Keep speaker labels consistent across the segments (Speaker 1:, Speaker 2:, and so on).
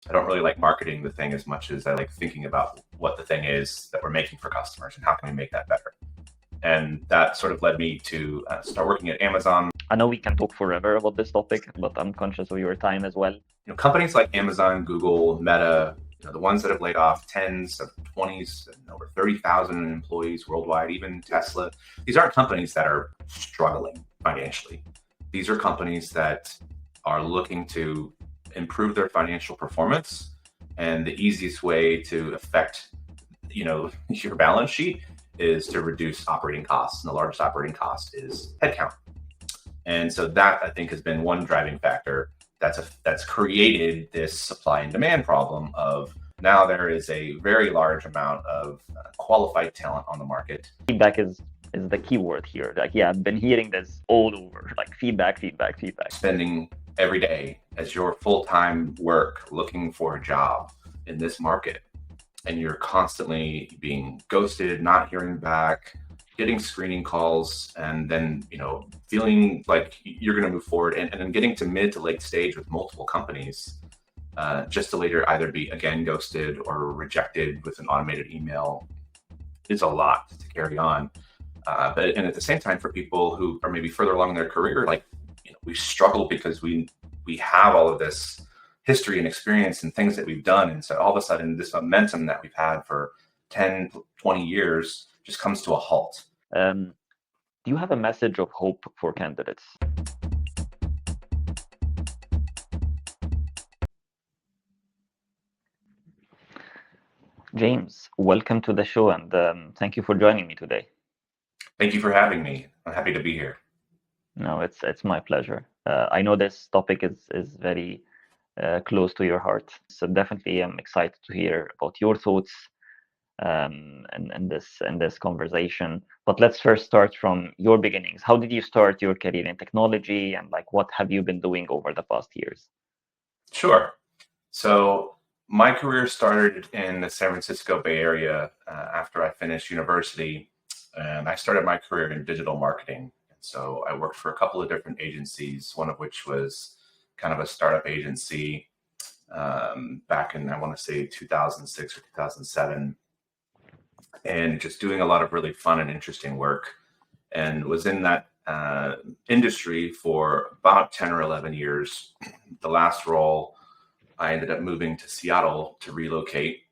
Speaker 1: I don't really like marketing the thing as much as I like thinking about what the thing is that we're making for customers and how can we make that better. And that sort of led me to start working at Amazon.
Speaker 2: I know we can talk forever about this topic, but I'm conscious of your time as well.
Speaker 1: Companies like Amazon, Google, Meta, the ones that have laid off tens of 20s and over 30,000 employees worldwide, even Tesla. These aren't companies that are struggling financially. These are companies that are looking to improve their financial performance. And the easiest way to affect, your balance sheet is to reduce operating costs. And the largest operating cost is headcount. And so that, I think, has been one driving factor that's created this supply and demand problem of now there is a very large amount of qualified talent on the market.
Speaker 2: Feedback is the key word here. I've been hearing this all over, feedback.
Speaker 1: Spending every day as your full-time work looking for a job in this market, and you're constantly being ghosted, not hearing back, getting screening calls, and then feeling like you're going to move forward, and then getting to mid to late stage with multiple companies, just to later either be again ghosted or rejected with an automated email, is a lot to carry on. But at the same time, for people who are maybe further along in their career, we struggle because we have all of this history and experience and things that we've done, and so all of a sudden this momentum that we've had for 10, 20 years just comes to a halt.
Speaker 2: Do you have a message of hope for candidates? James, welcome to the show, and thank you for joining me today.
Speaker 1: Thank you for having me. I'm happy to be here.
Speaker 2: No, it's my pleasure. I know this topic is very close to your heart, so definitely I'm excited to hear about your thoughts in this conversation. But let's first start from your beginnings. How did you start your career in technology, and what have you been doing over the past years?
Speaker 1: Sure. So my career started in the San Francisco Bay Area after I finished university, and I started my career in digital marketing. So I worked for a couple of different agencies, one of which was kind of a startup agency back in, I want to say 2006 or 2007, and just doing a lot of really fun and interesting work, and was in that industry for about 10 or 11 years. The last role, I ended up moving to Seattle to relocate.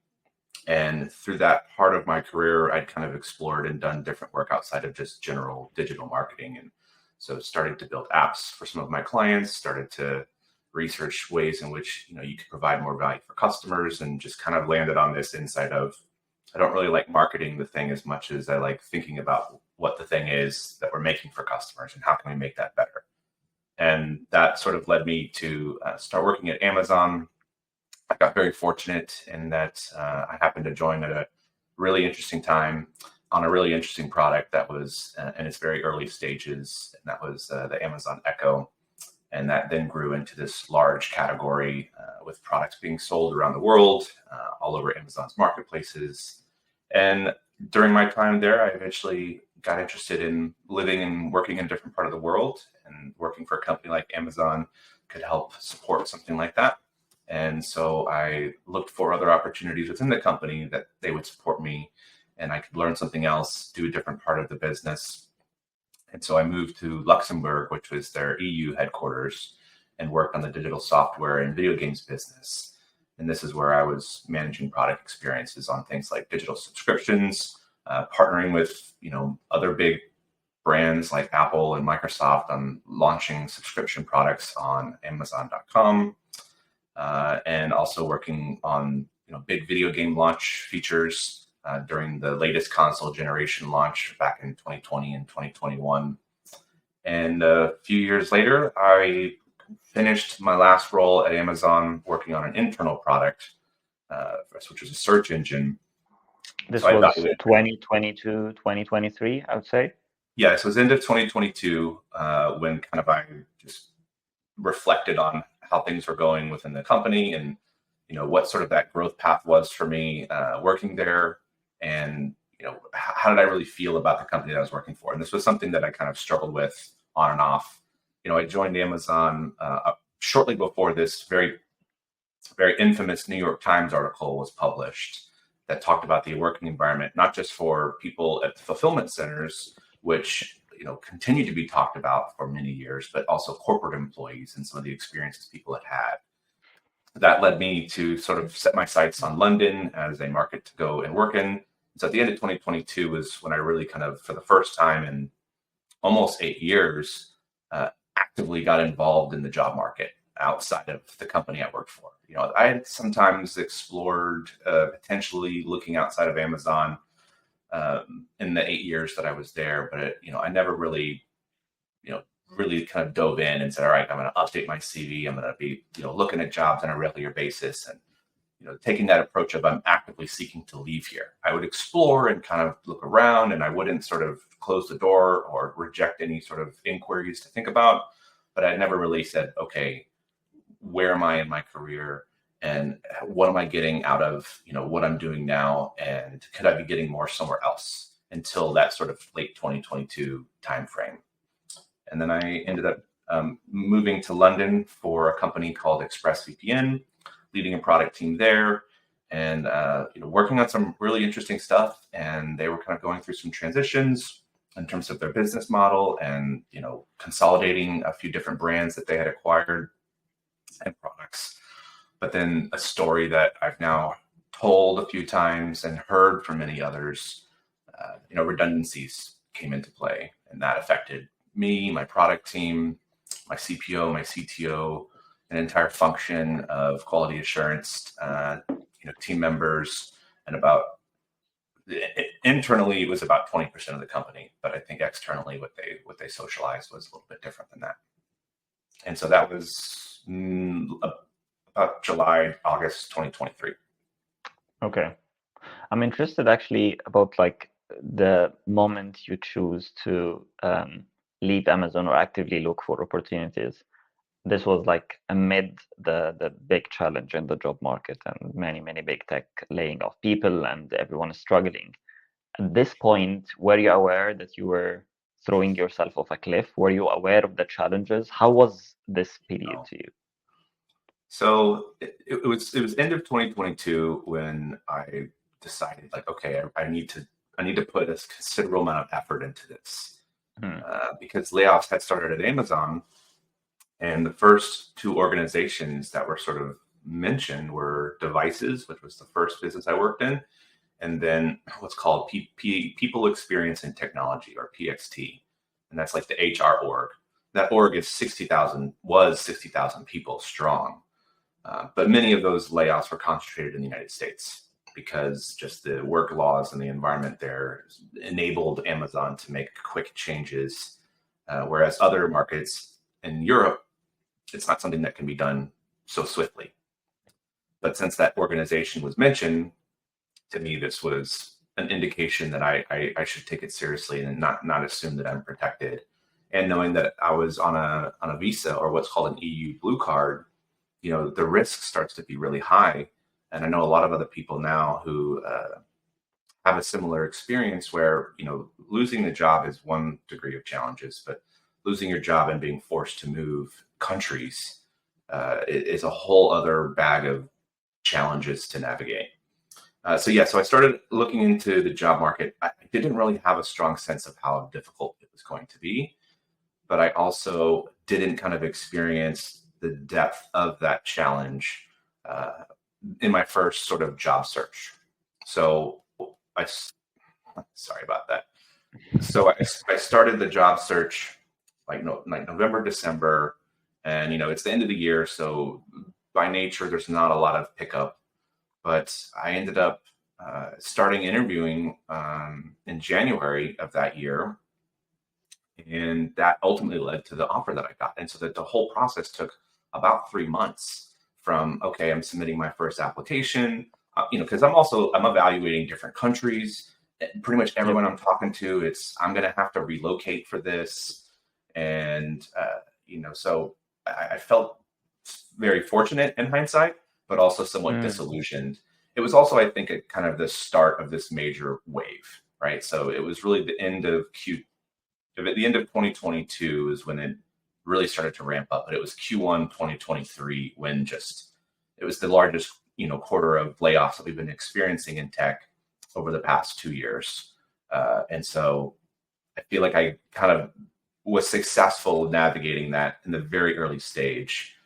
Speaker 1: And through that part of my career, I'd kind of explored and done different work outside of just general digital marketing. And so started to build apps for some of my clients, started to research ways in which, you could provide more value for customers, and just kind of landed on this insight of, I don't really like marketing the thing as much as I like thinking about what the thing is that we're making for customers and how can we make that better. And that sort of led me to start working at Amazon. I got very fortunate in that I happened to join at a really interesting time on a really interesting product that was in its very early stages, and that was the Amazon Echo. And that then grew into this large category with products being sold around the world, all over Amazon's marketplaces. And during my time there, I eventually got interested in living and working in a different part of the world, and working for a company like Amazon could help support something like that. And so I looked for other opportunities within the company that they would support me, and I could learn something else, do a different part of the business. And so I moved to Luxembourg, which was their EU headquarters, and worked on the digital software and video games business. And this is where I was managing product experiences on things like digital subscriptions, partnering with, other big brands like Apple and Microsoft on launching subscription products on Amazon.com. And also working on big video game launch features during the latest console generation launch back in 2020 and 2021. And a few years later, I finished my last role at Amazon working on an internal product, which was a search engine.
Speaker 2: This was 2022, 2023, I would say.
Speaker 1: Yeah, so it was end of 2022 when kind of I just reflected on how things were going within the company, and what sort of that growth path was for me working there, and how did I really feel about the company that I was working for. And this was something that I kind of struggled with on and off. I joined Amazon shortly before this very very infamous New York Times article was published that talked about the working environment, not just for people at the fulfillment centers, which continue to be talked about for many years, but also corporate employees and some of the experiences people had had. That led me to sort of set my sights on London as a market to go and work in. So at the end of 2022 was when I really kind of, for the first time in almost 8 years, actively got involved in the job market outside of the company I worked for. I had sometimes explored potentially looking outside of Amazon in the 8 years that I was there, but I never really, really kind of dove in and said, all right, I'm going to update my CV. I'm going to be, looking at jobs on a regular basis and, taking that approach of I'm actively seeking to leave here. I would explore and kind of look around, and I wouldn't sort of close the door or reject any sort of inquiries to think about. But I never really said, okay, where am I in my career, and what am I getting out of what I'm doing now, and could I be getting more somewhere else, until that sort of late 2022 timeframe. And then I ended up moving to London for a company called ExpressVPN, leading a product team there, and working on some really interesting stuff. And they were kind of going through some transitions in terms of their business model, and consolidating a few different brands that they had acquired and products. But then a story that I've now told a few times and heard from many others, redundancies came into play, and that affected me, my product team, my CPO, my CTO, an entire function of quality assurance, team members, and internally it was about 20% of the company, but I think externally what they socialized was a little bit different than that. And so that was about July, August 2023.
Speaker 2: Okay. I'm interested actually about like the moment you choose to leave Amazon or actively look for opportunities. This was like amid the big challenge in the job market, and many big tech laying off people, and everyone is struggling. At this point, were you aware that you were throwing yourself off a cliff? Were you aware of the challenges? How was this period to you?
Speaker 1: So it was end of 2022 when I decided, like, okay, I need to put a considerable amount of effort into this, because layoffs had started at Amazon. And the first two organizations that were sort of mentioned were Devices, which was the first business I worked in, and then what's called People Experience and Technology, or PXT. And that's like the HR org. That org is 60,000 people strong. But many of those layoffs were concentrated in the United States, because just the work laws and the environment there enabled Amazon to make quick changes, whereas other markets in Europe, it's not something that can be done so swiftly. But since that organization was mentioned, to me, this was an indication that I should take it seriously and not assume that I'm protected. And knowing that I was on a visa, or what's called an EU blue card, the risk starts to be really high. And I know a lot of other people now who have a similar experience where, losing the job is one degree of challenges, but losing your job and being forced to move countries is a whole other bag of challenges to navigate. So I started looking into the job market. I didn't really have a strong sense of how difficult it was going to be, but I also didn't kind of experience the depth of that challenge in my first sort of job search. So sorry about that. So I started the job search like November, December, and it's the end of the year, so by nature there's not a lot of pickup. But I ended up starting interviewing in January of that year, and that ultimately led to the offer that I got. And so that the whole process took about 3 months from, okay, I'm submitting my first application, because I'm evaluating different countries. Pretty much everyone I'm talking to, I'm going to have to relocate for this. And, so I felt very fortunate in hindsight, but also somewhat disillusioned. It was also, I think, kind of the start of this major wave, right? So it was really the end of 2022 is when it really started to ramp up. But it was Q1 2023 when just it was the largest, quarter of layoffs that we've been experiencing in tech over the past 2 years. And so I feel like I kind of was successful navigating that in the very early stage.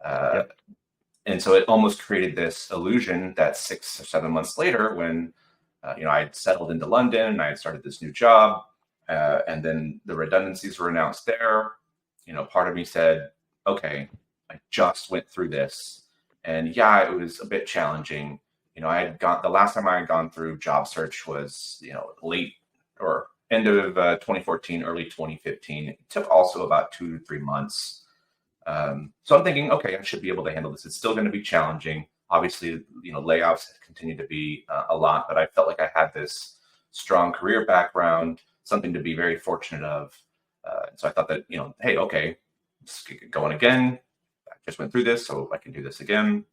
Speaker 2: Yep.
Speaker 1: And so it almost created this illusion that 6 or 7 months later, when I had settled into London and I had started this new job, and then the redundancies were announced there. Part of me said, "Okay, I just went through this, and yeah, it was a bit challenging. I had gone the last time I had gone through job search was late or end of 2014, early 2015. It took also about 2 to 3 months." So I'm thinking, okay, I should be able to handle this. It's still going to be challenging. Obviously, layoffs continue to be a lot, but I felt like I had this strong career background, something to be very fortunate of. So I thought that, hey, okay, let's get going again. I just went through this, so I can do this again.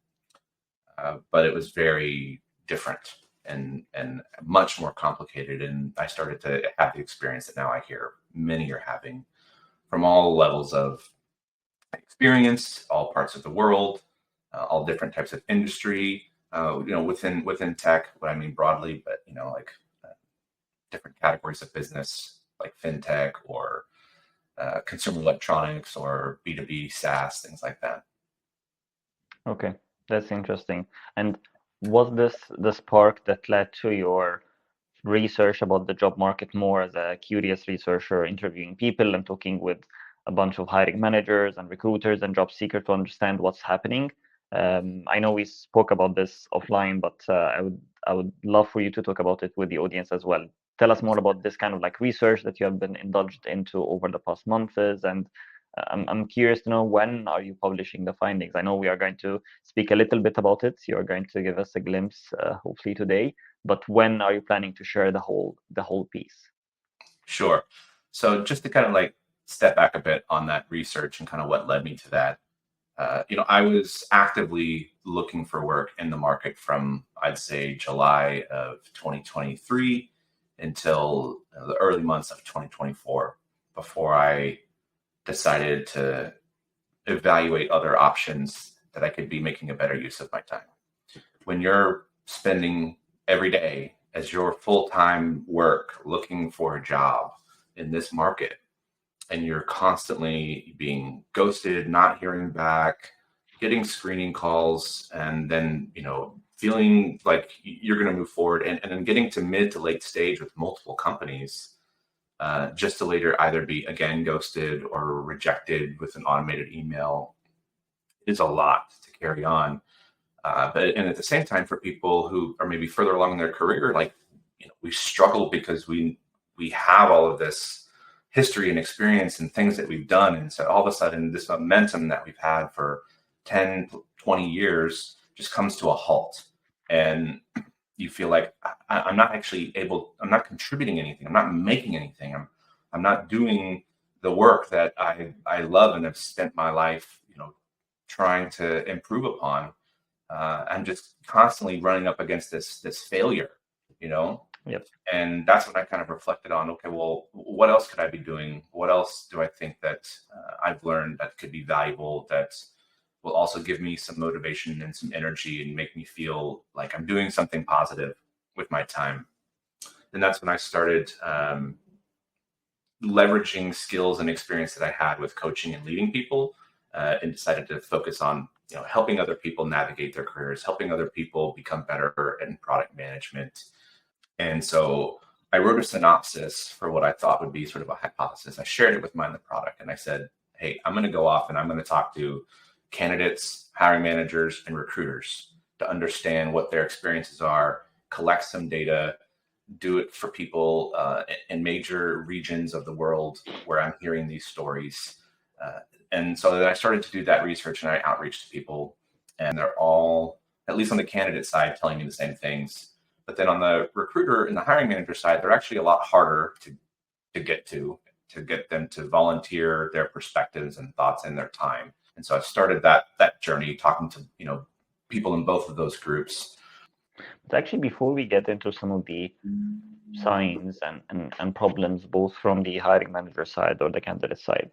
Speaker 1: But it was very different and much more complicated. And I started to have the experience that now I hear many are having from all levels of experience, all parts of the world, all different types of industry, within tech, what I mean broadly, but, like different categories of business like fintech or consumer electronics or B2B SaaS, things like that.
Speaker 2: Okay, that's interesting. And was this the spark that led to your research about the job market more as a curious researcher, interviewing people and talking with a bunch of hiring managers and recruiters and job seekers to understand what's happening? I know we spoke about this offline, but I would love for you to talk about it with the audience as well. Tell us more about this kind of like research that you have been indulged into over the past months, and I'm curious to know, when are you publishing the findings? I know we are going to speak a little bit about it. You're going to give us a glimpse, hopefully today. But when are you planning to share the whole piece?
Speaker 1: Sure. So just to kind of like step back a bit on that research and kind of what led me to that, I was actively looking for work in the market from, I'd say, July of 2023 until the early months of 2024 before I decided to evaluate other options that I could be making a better use of my time. When you're spending every day as your full-time work looking for a job in this market, and you're constantly being ghosted, not hearing back, getting screening calls, and then, feeling like you're going to move forward and then getting to mid to late stage with multiple companies, just to later either be again ghosted or rejected with an automated email, is a lot to carry on. And at the same time, for people who are maybe further along in their career, like, we struggle because we have all of this history and experience and things that we've done. And so all of a sudden, this momentum that we've had for 10, 20 years just comes to a halt. And you feel like I'm not actually I'm not contributing anything. I'm not making anything. I'm not doing the work that I love and have spent my life, trying to improve upon. I'm just constantly running up against this failure,
Speaker 2: Yep.
Speaker 1: and that's when I kind of reflected on, okay, well, what else could I be doing? What else do I think that I've learned that could be valuable, that will also give me some motivation and some energy and make me feel like I'm doing something positive with my time? And that's when I started leveraging skills and experience that I had with coaching and leading people, and decided to focus on helping other people navigate their careers, helping other people become better in product management. And so I wrote a synopsis for what I thought would be sort of a hypothesis. I shared it with Mind the Product, and I said, hey, I'm going to go off and I'm going to talk to candidates, hiring managers, and recruiters to understand what their experiences are, collect some data, do it for people in major regions of the world where I'm hearing these stories. And so then I started to do that research and I outreach to people, and they're all, at least on the candidate side, telling me the same things. But then on the recruiter and the hiring manager side, they're actually a lot harder to get them to volunteer their perspectives and thoughts and their time. And so I started that journey talking to, people in both of those groups.
Speaker 2: But actually, before we get into some of the signs and problems, both from the hiring manager side or the candidate side,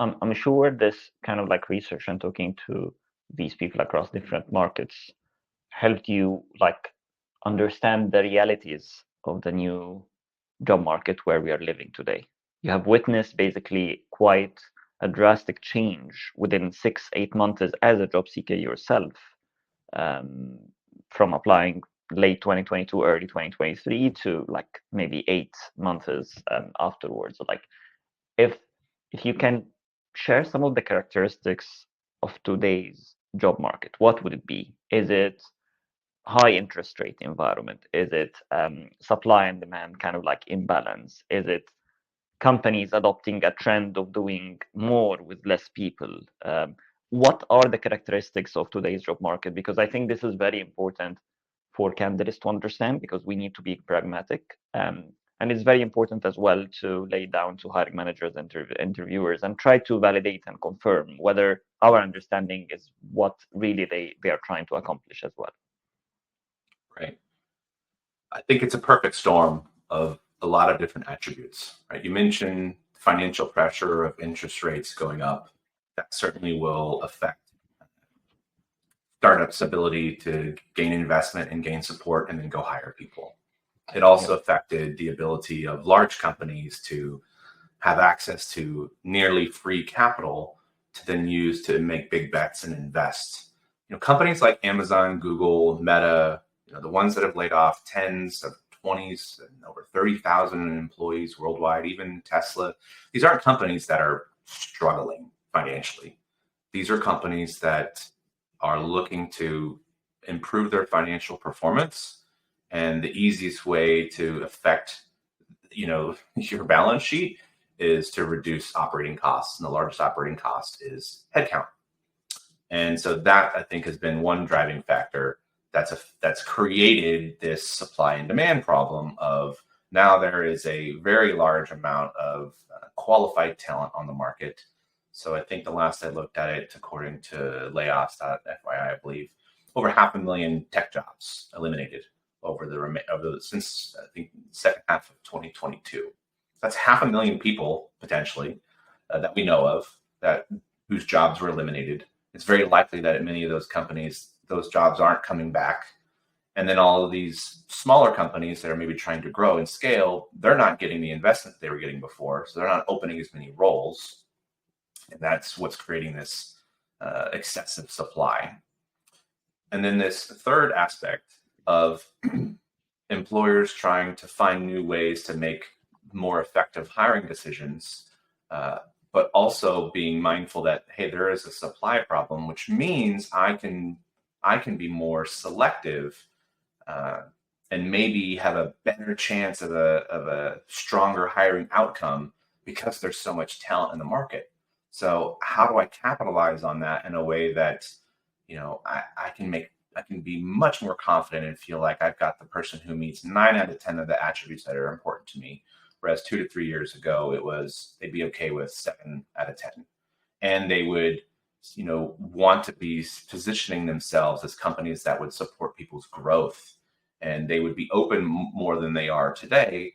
Speaker 2: I'm sure this kind of like research and talking to these people across different markets helped you like understand the realities of the new job market where we are living today? You have witnessed basically quite a drastic change within 6-8 months as a job seeker yourself, um, from applying late 2022, early 2023 to like maybe 8 months afterwards. So, like, if you can share some of the characteristics of today's job market, what would it be? Is it high interest rate environment? Is it supply and demand kind of like imbalance? Is it companies adopting a trend of doing more with less people? What are the characteristics of today's job market? Because I think this is very important for candidates to understand, because we need to be pragmatic. And it's very important as well to lay down to hiring managers and interviewers and try to validate and confirm whether our understanding is what really they are trying to accomplish as well.
Speaker 1: Right. I think it's a perfect storm of a lot of different attributes, right? You mentioned financial pressure of interest rates going up. That certainly will affect startups' ability to gain investment and gain support and then go hire people. It also affected the ability of large companies to have access to nearly free capital to then use to make big bets and invest. Companies like Amazon, Google, Meta, the ones that have laid off tens of 20s and over 30,000 employees worldwide, even Tesla. These aren't companies that are struggling financially. These are companies that are looking to improve their financial performance. And the easiest way to affect, your balance sheet is to reduce operating costs. And the largest operating cost is headcount. And so that, I think, has been one driving factor that's created this supply and demand problem of now there is a very large amount of qualified talent on the market. So I think the last I looked at it, according to layoffs.fyi, I believe, over 500,000 tech jobs eliminated since I think second half of 2022. That's 500,000 people potentially that we know of whose jobs were eliminated. It's very likely that at many of those companies, those jobs aren't coming back. And then all of these smaller companies that are maybe trying to grow and scale, they're not getting the investment they were getting before. So they're not opening as many roles. And that's what's creating this excessive supply. And then this third aspect of employers trying to find new ways to make more effective hiring decisions, but also being mindful that, hey, there is a supply problem, which means I can be more selective and maybe have a better chance of a stronger hiring outcome because there's so much talent in the market. So how do I capitalize on that in a way that, I can be much more confident and feel like I've got the person who meets 9 out of 10 of the attributes that are important to me. Whereas 2 to 3 years ago, they'd be okay with 7 out of 10. And they would, want to be positioning themselves as companies that would support people's growth. And they would be open more than they are today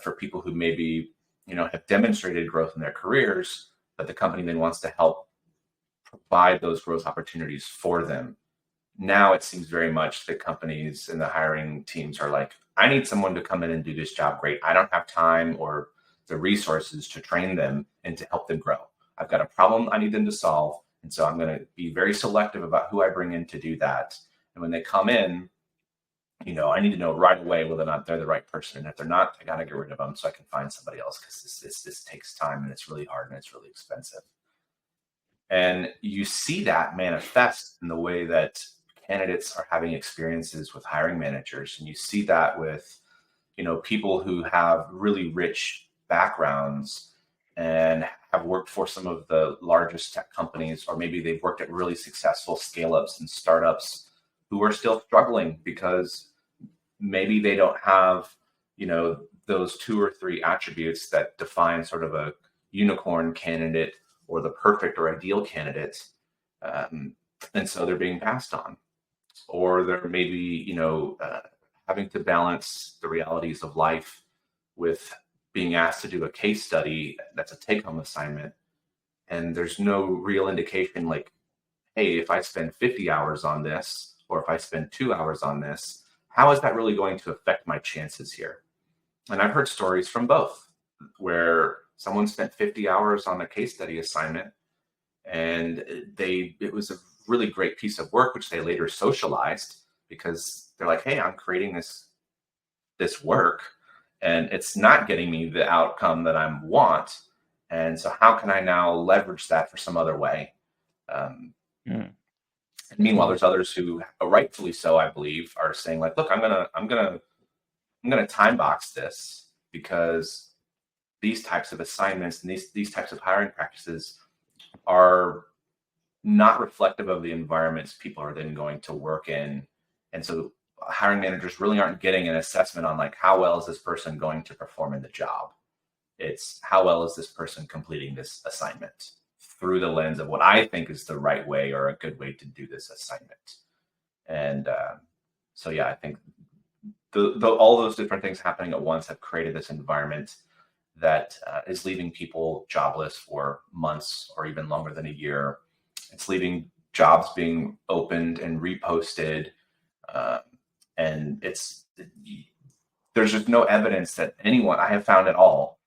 Speaker 1: for people who maybe, have demonstrated growth in their careers, but the company then wants to help provide those growth opportunities for them. Now it seems very much that companies and the hiring teams are like, I need someone to come in and do this job great. I don't have time or the resources to train them and to help them grow. I've got a problem I need them to solve. And so I'm going to be very selective about who I bring in to do that. And when they come in, I need to know right away whether or not they're the right person. And if they're not, I got to get rid of them so I can find somebody else, because this takes time and it's really hard and it's really expensive. And you see that manifest in the way that candidates are having experiences with hiring managers. And you see that with, people who have really rich backgrounds and have worked for some of the largest tech companies, or maybe they've worked at really successful scale-ups and startups who are still struggling because maybe they don't have, those 2 or 3 attributes that define sort of a unicorn candidate or the perfect or ideal candidate. And so they're being passed on. Or they're maybe, having to balance the realities of life with being asked to do a case study that's a take-home assignment. And there's no real indication like, hey, if I spend 50 hours on this, or if I spend 2 hours on this, how is that really going to affect my chances here? And I've heard stories from both where someone spent 50 hours on a case study assignment and it was a really great piece of work, which they later socialized because they're like, hey, I'm creating this work and it's not getting me the outcome that I want. And so how can I now leverage that for some other way? Um,
Speaker 2: Mm.
Speaker 1: and meanwhile, there's others who, rightfully so, I believe, are saying like, look, I'm gonna time box this because these types of assignments and these types of hiring practices are not reflective of the environments people are then going to work in. And so hiring managers really aren't getting an assessment on like how well is this person going to perform in the job. It's how well is this person completing this assignment through the lens of what I think is the right way or a good way to do this assignment. And so yeah, I think all those different things happening at once have created this environment that is leaving people jobless for months or even longer than a year. It's leaving jobs being opened and reposted, uh, and there's just no evidence that anyone I have found at all.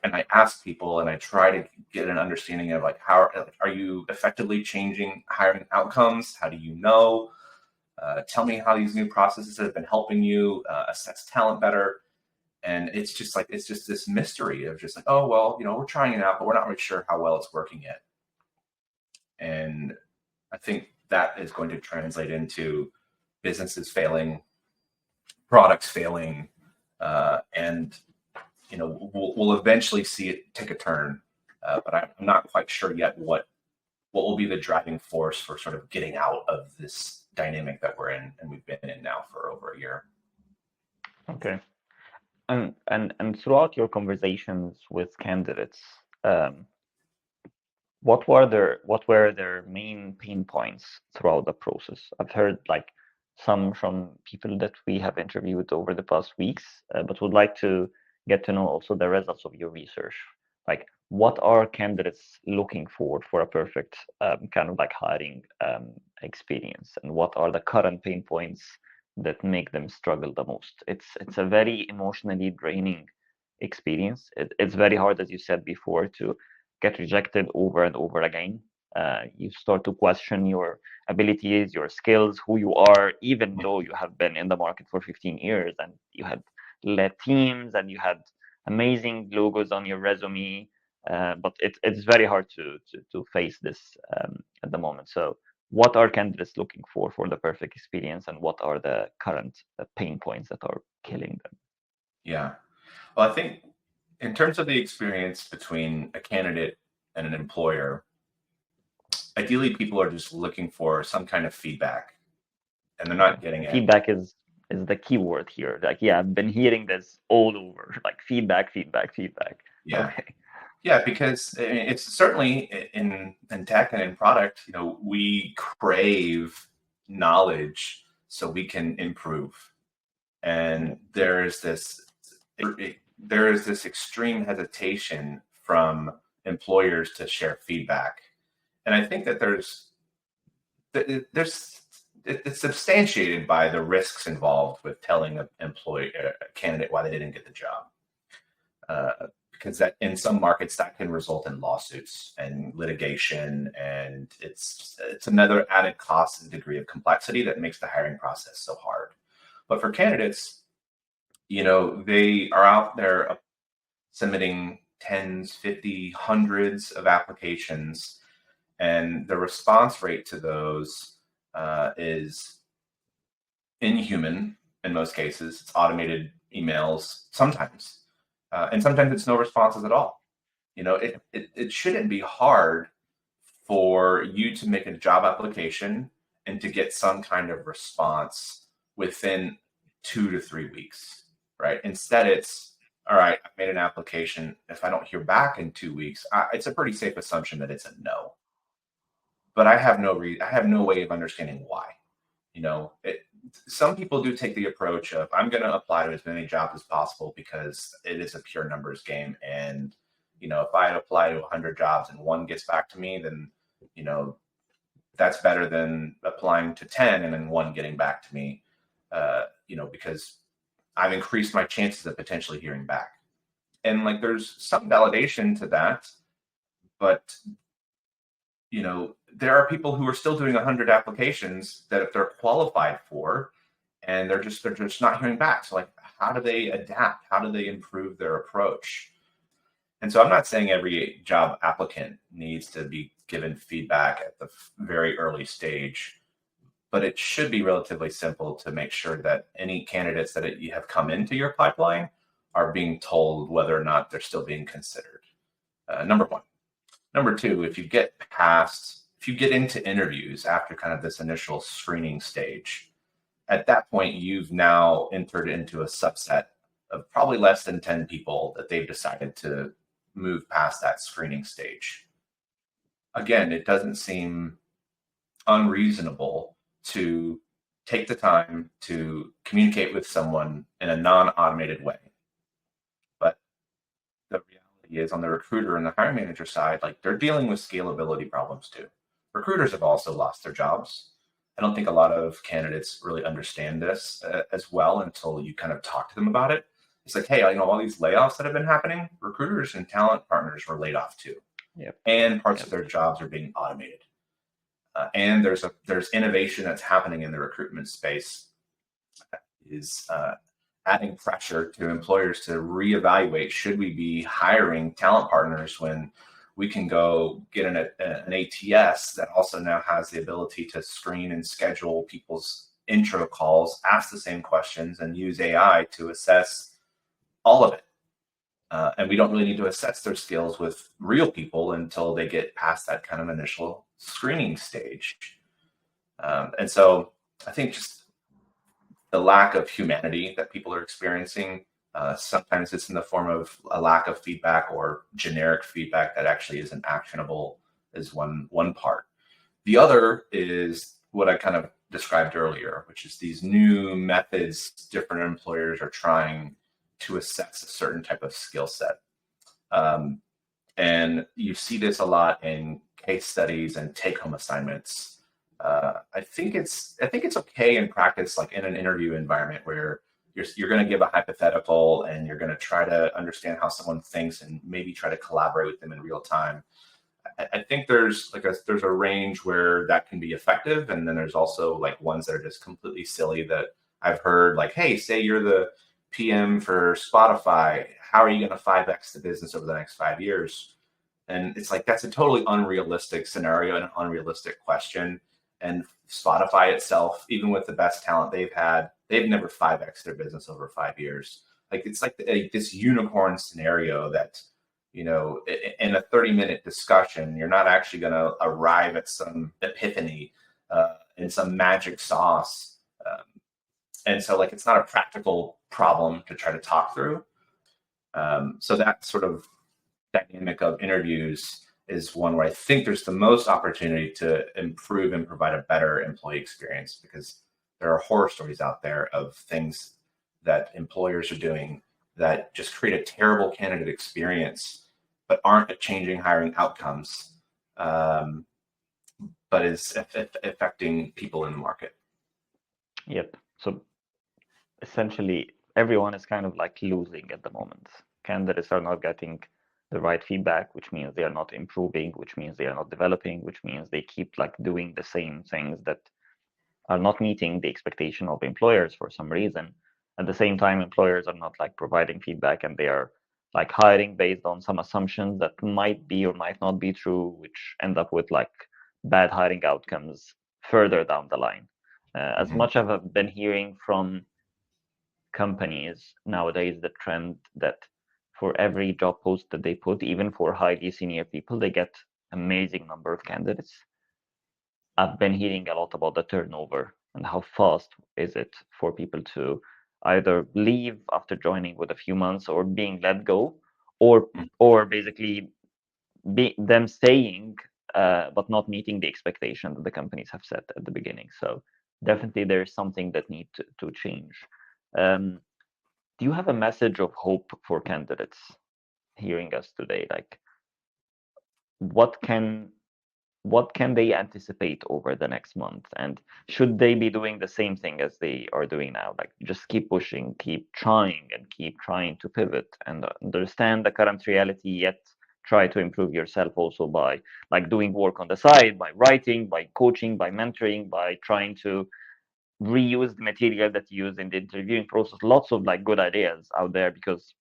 Speaker 1: And I ask people and I try to get an understanding of like how are you effectively changing hiring outcomes? How do you know? Tell me how these new processes have been helping you assess talent better. And it's just this mystery of just like, oh well, we're trying it out, but we're not really sure how well it's working yet. And I think that is going to translate into businesses failing, products failing, and we'll eventually see it take a turn. But I'm not quite sure yet what will be the driving force for sort of getting out of this dynamic that we're in and we've been in now for over a year.
Speaker 2: Okay. And throughout your conversations with candidates, what were their main pain points throughout the process? I've heard like some from people that we have interviewed over the past weeks, but would like to get to know also the results of your research. Like, what are candidates looking for a perfect kind of like hiring experience, and what are the current pain points that make them struggle the most? It's a very emotionally draining experience. It's very hard, as you said before, to get rejected over and over again. You start to question your abilities, your skills, who you are, even though you have been in the market for 15 years and you had led teams and you had amazing logos on your resume. But it's very hard to face this at the moment. So, what are candidates looking for the perfect experience, and what are the current pain points that are killing them?
Speaker 1: Yeah. Well, I think in terms of the experience between a candidate and an employer, ideally people are just looking for some kind of feedback and they're not getting it.
Speaker 2: Feedback is the key word here. Like, yeah, I've been hearing this all over. Like feedback, feedback, feedback.
Speaker 1: Yeah.
Speaker 2: Okay.
Speaker 1: Yeah, because I mean, it's certainly in tech and in product, we crave knowledge so we can improve. And there is this extreme hesitation from employers to share feedback. And I think that it's substantiated by the risks involved with telling a candidate why they didn't get the job. Because that in some markets that can result in lawsuits and litigation, and it's another added cost and degree of complexity that makes the hiring process so hard. But for candidates, they are out there submitting tens, 50, hundreds of applications, and the response rate to those is inhuman in most cases. It's automated emails sometimes, and sometimes it's no responses at all. It shouldn't be hard for you to make a job application and to get some kind of response within 2 to 3 weeks, right? Instead, it's all right. I made an application. If I don't hear back in 2 weeks, it's a pretty safe assumption that it's a no. But I have no way of understanding why. Some people do take the approach of I'm going to apply to as many jobs as possible because it is a pure numbers game. And, if I apply to 100 jobs and one gets back to me, then, that's better than applying to 10 and then one getting back to me, because I've increased my chances of potentially hearing back. And like, there's some validation to that, but there are people who are still doing 100 applications that if they're qualified for, and they're just not hearing back. So like, how do they adapt? How do they improve their approach? And so I'm not saying every job applicant needs to be given feedback at the very early stage, but it should be relatively simple to make sure that any candidates that you have come into your pipeline are being told whether or not they're still being considered. Number one. Number two, if you get into interviews after kind of this initial screening stage, at that point, you've now entered into a subset of probably less than 10 people that they've decided to move past that screening stage. Again, it doesn't seem unreasonable to take the time to communicate with someone in a non-automated way. But the reality is, on the recruiter and the hiring manager side, like, they're dealing with scalability problems too. Recruiters have also lost their jobs. I don't think a lot of candidates really understand this as well until you kind of talk to them about it. It's like, hey, all these layoffs that have been happening, recruiters and talent partners were laid off too.
Speaker 2: Yep.
Speaker 1: And parts of their jobs are being automated. And there's innovation that's happening in the recruitment space that is adding pressure to employers to reevaluate, should we be hiring talent partners when we can go get an ATS that also now has the ability to screen and schedule people's intro calls, ask the same questions, and use AI to assess all of it. And we don't really need to assess their skills with real people until they get past that kind of initial screening stage. And so I think just the lack of humanity that people are experiencing, sometimes it's in the form of a lack of feedback or generic feedback that actually isn't actionable, is one part. The other is what I kind of described earlier, which is these new methods different employers are trying to assess a certain type of skill set. And you see this a lot in case studies and take-home assignments. I think it's okay in practice, like in an interview environment where you're going to give a hypothetical and you're going to try to understand how someone thinks and maybe try to collaborate with them in real time. I think there's a range where that can be effective, and then there's also like ones that are just completely silly that I've heard, like, hey, say you're the PM for Spotify, how are you going to 5x the business over the next 5 years? And it's like, that's a totally unrealistic scenario and an unrealistic question. And Spotify itself, even with the best talent they've had, they've never 5x their business over 5 years. Like, it's like this unicorn scenario that, in a 30-minute discussion, you're not actually going to arrive at some epiphany in some magic sauce. And so, like, it's not a practical problem to try to talk through. So that sort of dynamic of interviews is one where I think there's the most opportunity to improve and provide a better employee experience, because there are horror stories out there of things that employers are doing that just create a terrible candidate experience, but aren't changing hiring outcomes, but is affecting people in the market.
Speaker 2: Yep. So essentially, everyone is kind of like losing at the moment. Candidates are not getting the right feedback, which means they are not improving, which means they are not developing, which means they keep like doing the same things that are not meeting the expectation of employers for some reason. At the same time, employers are not like providing feedback, and they are like hiring based on some assumptions that might be or might not be true, which end up with like bad hiring outcomes further down the line. As much as I've been hearing from companies nowadays, the trend that for every job post that they put, even for highly senior people, they get amazing number of candidates. I've been hearing a lot about the turnover and how fast is it for people to either leave after joining with a few months or being let go, or basically them staying but not meeting the expectation that the companies have set at the beginning. So definitely there's something that needs to change. Do you have a message of hope for candidates hearing us today? Like, what can what can they anticipate over the next month? And should they be doing the same thing as they are doing now? Like just keep pushing, keep trying, and keep trying to pivot and understand the current reality, yet try to improve yourself also by like doing work on the side, by writing, by coaching, by mentoring, by trying to reuse the material that you use in the interviewing process. Lots of like good ideas out there because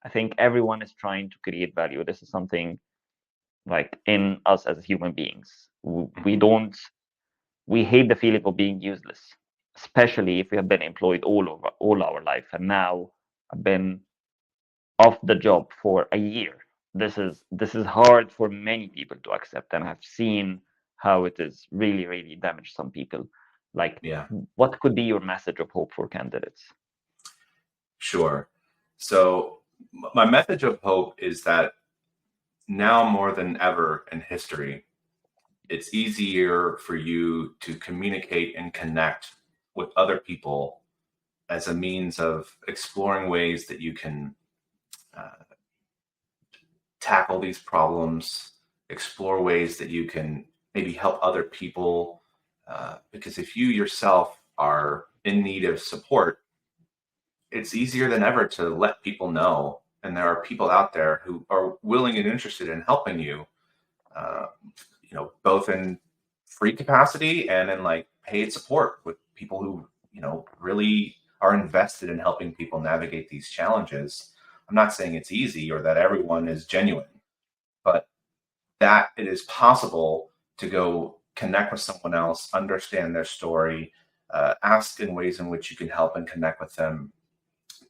Speaker 2: I think everyone is trying to create value. This is something like in us as human beings. We
Speaker 1: Mhm.
Speaker 2: don't, we hate the feeling of being useless, especially if we have been employed all our life and now I've been off the job for a year. This is hard for many people to accept, and I've seen how it is really damaged some people. Like,
Speaker 1: Yeah,
Speaker 2: what could be your message of hope for candidates?
Speaker 1: sure. So my message of hope is that now more than ever in history, it's easier for you to communicate and connect with other people as a means of exploring ways that you can uh, tackle these problems, explore ways that you can maybe help other people. Because if you yourself are in need of support, it's easier than ever to let people know. And there are people out there who are willing and interested in helping you, uh, both in free capacity and in like paid support with people who, really are invested in helping people navigate these challenges. I'm not saying it's easy or that everyone is genuine, but that it is possible to go connect with someone else, understand their story, ask in ways in which you can help and connect with them,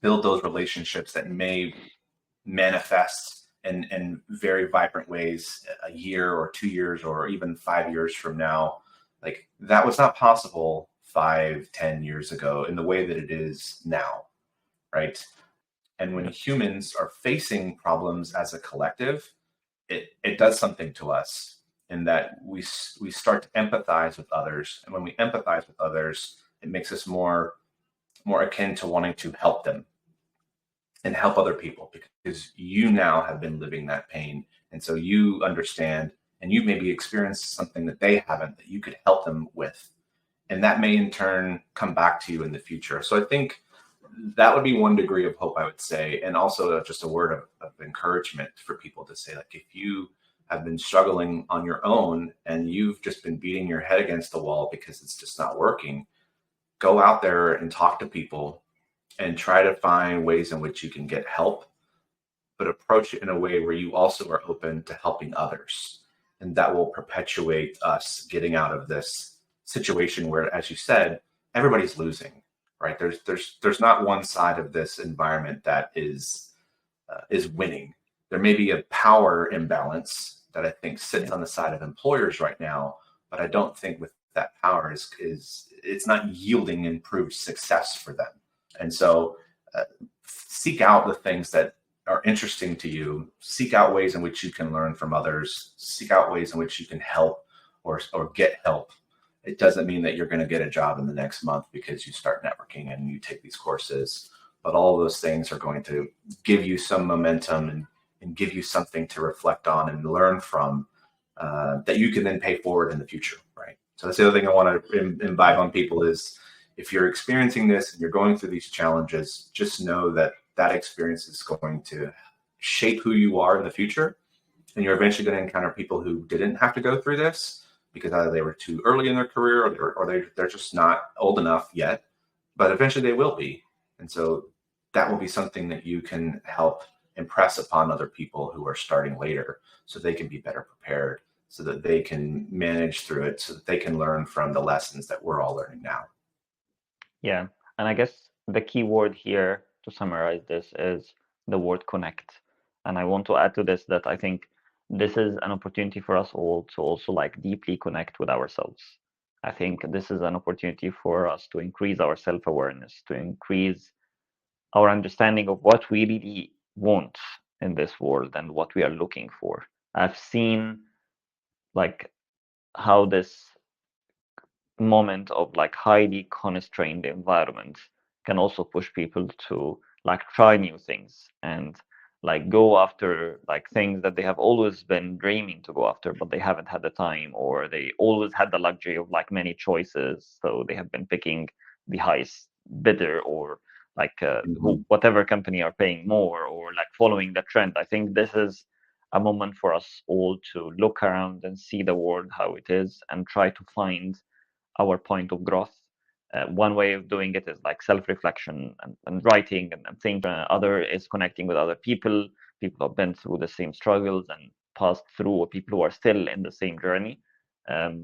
Speaker 1: build those relationships that may manifest in very vibrant ways a year or 2 years or even 5 years from now. Like that was not possible 5, 10 years ago in the way that it is now, right? And when
Speaker 2: Yeah,
Speaker 1: humans are facing problems as a collective, it does something to us in that we start to empathize with others, and when we empathize with others, it makes us more akin to wanting to help them and help other people because you now have been living that pain. And so you understand and you maybe experienced something that they haven't that you could help them with. And that may in turn come back to you in the future. So I think that would be one degree of hope, I would say. And also just a word of encouragement for people to say, like, if you have been struggling on your own and you've just been beating your head against the wall because it's just not working, go out there and talk to people and try to find ways in which you can get help, but approach it in a way where you also are open to helping others. And that will perpetuate us getting out of this situation where, as you said, everybody's losing, right? There's not one side of this environment that is winning. There may be a power imbalance that I think sits
Speaker 2: yeah,
Speaker 1: on the side of employers right now, but I don't think with that power is it's not yielding improved success for them. And so seek out the things that are interesting to you, seek out ways in which you can learn from others, seek out ways in which you can help or get help. It doesn't mean that you're going to get a job in the next month because you start networking and you take these courses, but all of those things are going to give you some momentum and give you something to reflect on and learn from, that you can then pay forward in the future, right? So that's the other thing I want to imbibe on people is if you're experiencing this and you're going through these challenges, just know that that experience is going to shape who you are in the future. And you're eventually going to encounter people who didn't have to go through this because either they were too early in their career or they're just not old enough yet, but eventually they will be. And so that will be something that you can help impress upon other people who are starting later so they can be better prepared, so that they can manage through it, so that they can learn from the lessons that we're all learning now.
Speaker 2: yeah. And I guess the key word here to summarize this is the word connect. And I want to add to this that I think this is an opportunity for us all to also like deeply connect with ourselves. I think this is an opportunity for us to increase our self-awareness, to increase our understanding of what we really want in this world and what we are looking for. I've seen like how this moment of like highly constrained environment can also push people to like try new things and like go after like things that they have always been dreaming to go after, but they haven't had the time, or they always had the luxury of like many choices, so they have been picking the highest bidder, or like
Speaker 1: Mhm.
Speaker 2: whatever company are paying more, or like following the trend. I think this is a moment for us all to look around and see the world how it is and try to find our point of growth. One way of doing it is like self-reflection and writing and thinking. Other is connecting with other people, people who have been through the same struggles and passed through, or people who are still in the same journey.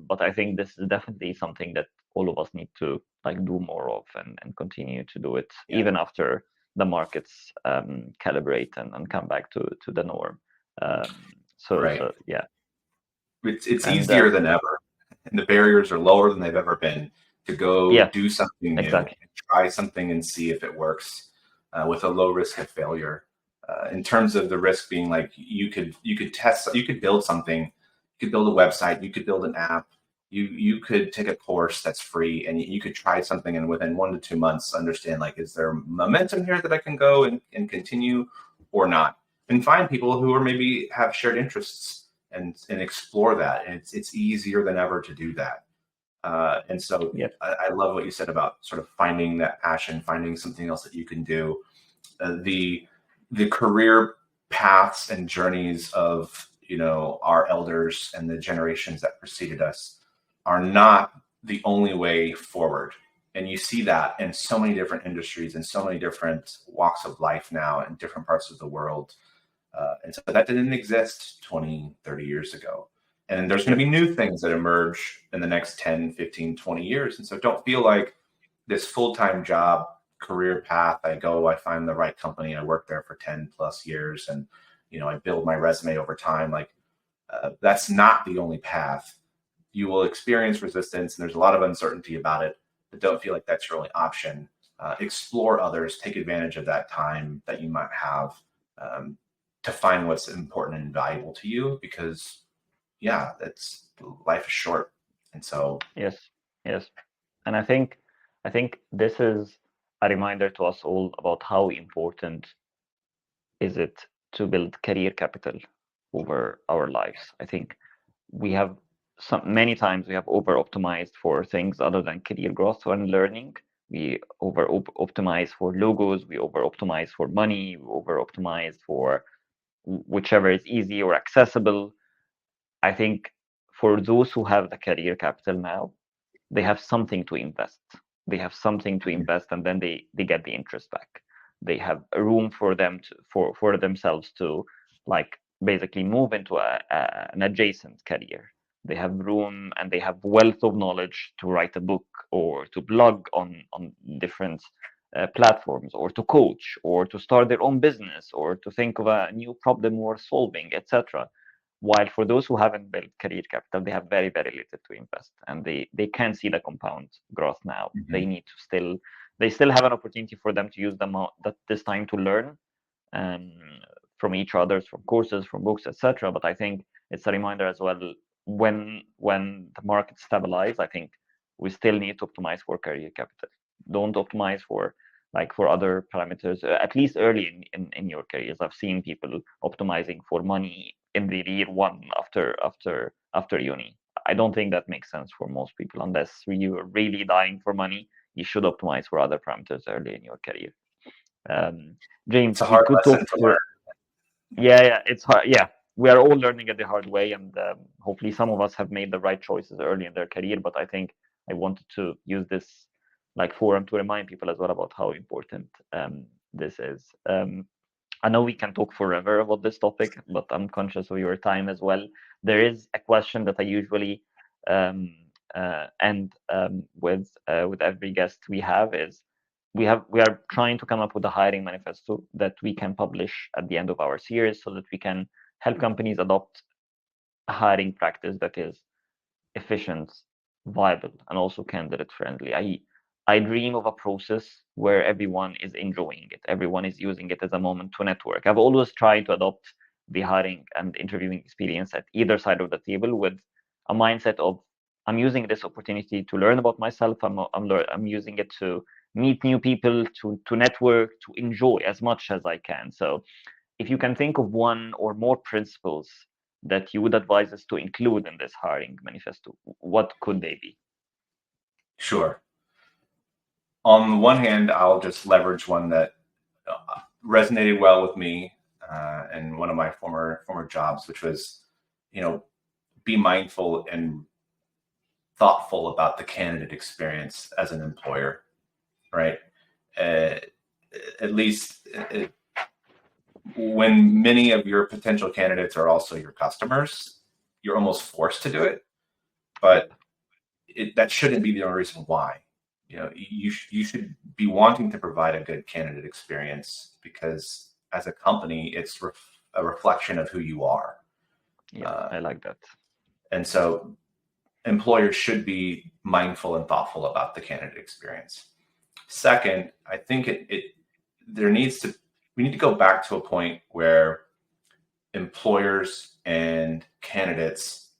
Speaker 2: But I think this is definitely something that all of us need to like do more of, and continue to do it
Speaker 1: Yeah,
Speaker 2: even after the markets calibrate and come back to the norm. Um,
Speaker 1: right.
Speaker 2: so yeah,
Speaker 1: It's
Speaker 2: and
Speaker 1: easier than ever, and the barriers are lower than they've ever been to go
Speaker 2: yeah,
Speaker 1: do something new
Speaker 2: exactly.
Speaker 1: and try something and see if it works with a low risk of failure. In terms of the risk being like you could test, you could build something, you could build a website, you could build an app, you could take a course that's free, and you could try something, and within 1 to 2 months understand like, is there momentum here that I can go and continue or not, and find people who are maybe have shared interests and explore that. And it's easier than ever to do that. And so
Speaker 2: Yep.
Speaker 1: I love what you said about sort of finding that passion, finding something else that you can do. The career paths and journeys of our elders and the generations that preceded us are not the only way forward. And you see that in so many different industries and so many different walks of life now in different parts of the world. And so that didn't exist 20, 30 years ago. And there's going to
Speaker 2: Yep.
Speaker 1: be new things that emerge in the next 10, 15, 20 years. And so don't feel like this full-time job career path, I find the right company, I work there for 10 plus years, and I build my resume over time. Like that's not the only path. You will experience resistance, and there's a lot of uncertainty about it, but don't feel like that's your only option. Explore others, take advantage of that time that you might have, um, to find what's important and valuable to you, because yeah, that's life is short. And so
Speaker 2: Yes. Yes. And I think this is a reminder to us all about how important is it to build career capital over our lives. I think we have many times we have over optimized for things other than career growth and learning. We over optimize for logos, we over optimize for money, we over optimize for whichever is easy or accessible. I think for those who have the career capital now, they have something to invest. They have something to invest, and then they get the interest back. They have a room for them to for themselves to like basically move into an adjacent career. They have room and they have wealth of knowledge to write a book, or to blog on different platforms, or to coach, or to start their own business, or to think of a new problem worth solving, etc. While for those who haven't built career capital, they have very, very little to invest, and they can see the compound growth now.
Speaker 1: mhm.
Speaker 2: They still have an opportunity for them to use that this time to learn, um, from each others, from courses, from books, etc. But I think it's a reminder as well, when the market stabilize, I think we still need to optimize for career capital. Don't optimize for for other parameters, at least early in your careers. I've seen people optimizing for money in the year one after uni. I don't think that makes sense for most people. Unless you're really dying for money, you should optimize for other parameters early in your career. um,
Speaker 1: It's
Speaker 2: James,
Speaker 1: a
Speaker 2: we
Speaker 1: hard
Speaker 2: could
Speaker 1: lesson
Speaker 2: talk
Speaker 1: to
Speaker 2: for, yeah, it's hard. Yeah, we are all learning it the hard way, and hopefully some of us have made the right choices early in their career. But I think I wanted to use this like forum to remind people as well about how important this is. I know we can talk forever about this topic, but I'm conscious of your time as well. There is a question that I usually um, end with every guest we have is we are trying to come up with a hiring manifesto that we can publish at the end of our series, so that we can help companies adopt a hiring practice that is efficient, viable, and also candidate friendly. I dream of a process where everyone is enjoying it. Everyone is using it as a moment to network. I've always tried to adopt the hiring and interviewing experience at either side of the table with a mindset of, I'm using this opportunity to learn about myself. I'm using it to meet new people, to network, to enjoy as much as I can. So if you can think of one or more principles that you would advise us to include in this hiring manifesto, what could they be?
Speaker 1: Sure. On the one hand, I'll just leverage one that resonated well with me in one of my former jobs, which was, be mindful and thoughtful about the candidate experience as an employer, right? At least when many of your potential candidates are also your customers, you're almost forced to do it, but that shouldn't be the only reason why. You should be wanting to provide a good candidate experience because as a company, it's a reflection of who you are.
Speaker 2: Yeah, I like that.
Speaker 1: And so employers should be mindful and thoughtful about the candidate experience. Second, I think we need to go back to a point where employers and candidates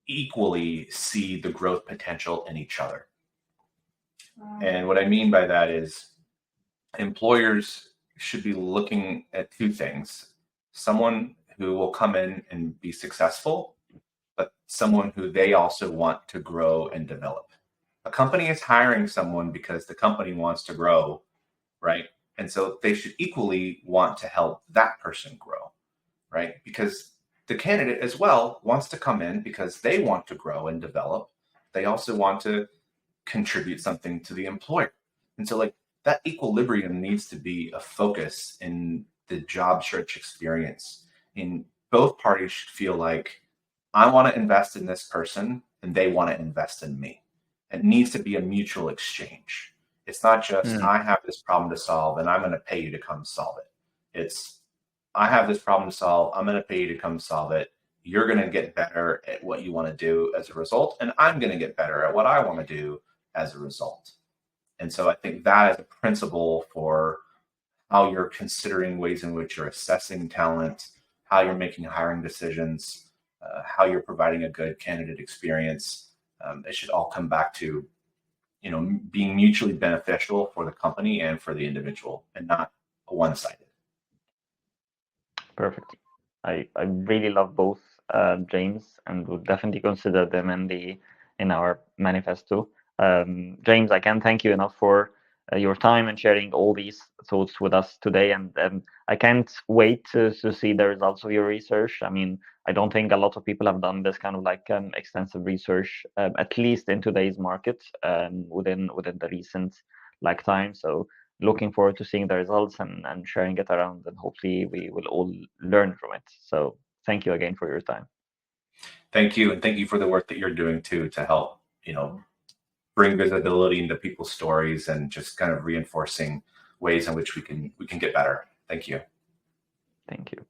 Speaker 1: equally see the growth potential in each other. And what I mean by that is employers should be looking at two things: someone who will come in and be successful, but someone who they also want to grow and develop. A company is hiring someone because the company wants to grow, right? And so they should equally want to help that person grow, right? Because the candidate as well wants to come in because they want to grow and develop. They also want to contribute something to the employer. And so, like, that equilibrium needs to be a focus in the job search experience. And both parties should feel like, I want to invest in this person and they want to invest in me. It needs to be a mutual exchange. It's not just, I have this problem to solve and I'm going to pay you to come solve it. It's, I have this problem to solve. I'm going to pay you to come solve it. You're going to get better at what you want to do as a result. And I'm going to get better at what I want to do as a result. And so I think that is a principle for how you're considering ways in which you're assessing talent, how you're making hiring decisions, how you're providing a good candidate experience. It should all come back to, being mutually beneficial for the company and for the individual, and not one-sided.
Speaker 2: Perfect. I really love both, James, and would definitely consider them in our manifesto. James, I can't thank you enough for your time and sharing all these thoughts with us today. And I can't wait to see the results of your research. I mean, I don't think a lot of people have done this kind of like extensive research, at least in today's market, within the recent time. So looking forward to seeing the results and sharing it around, and hopefully we will all learn from it. So thank you again for your time.
Speaker 1: Thank you. And thank you for the work that you're doing too, to help, bring visibility into people's stories and just kind of reinforcing ways in which we can get better. Thank you.
Speaker 2: Thank you.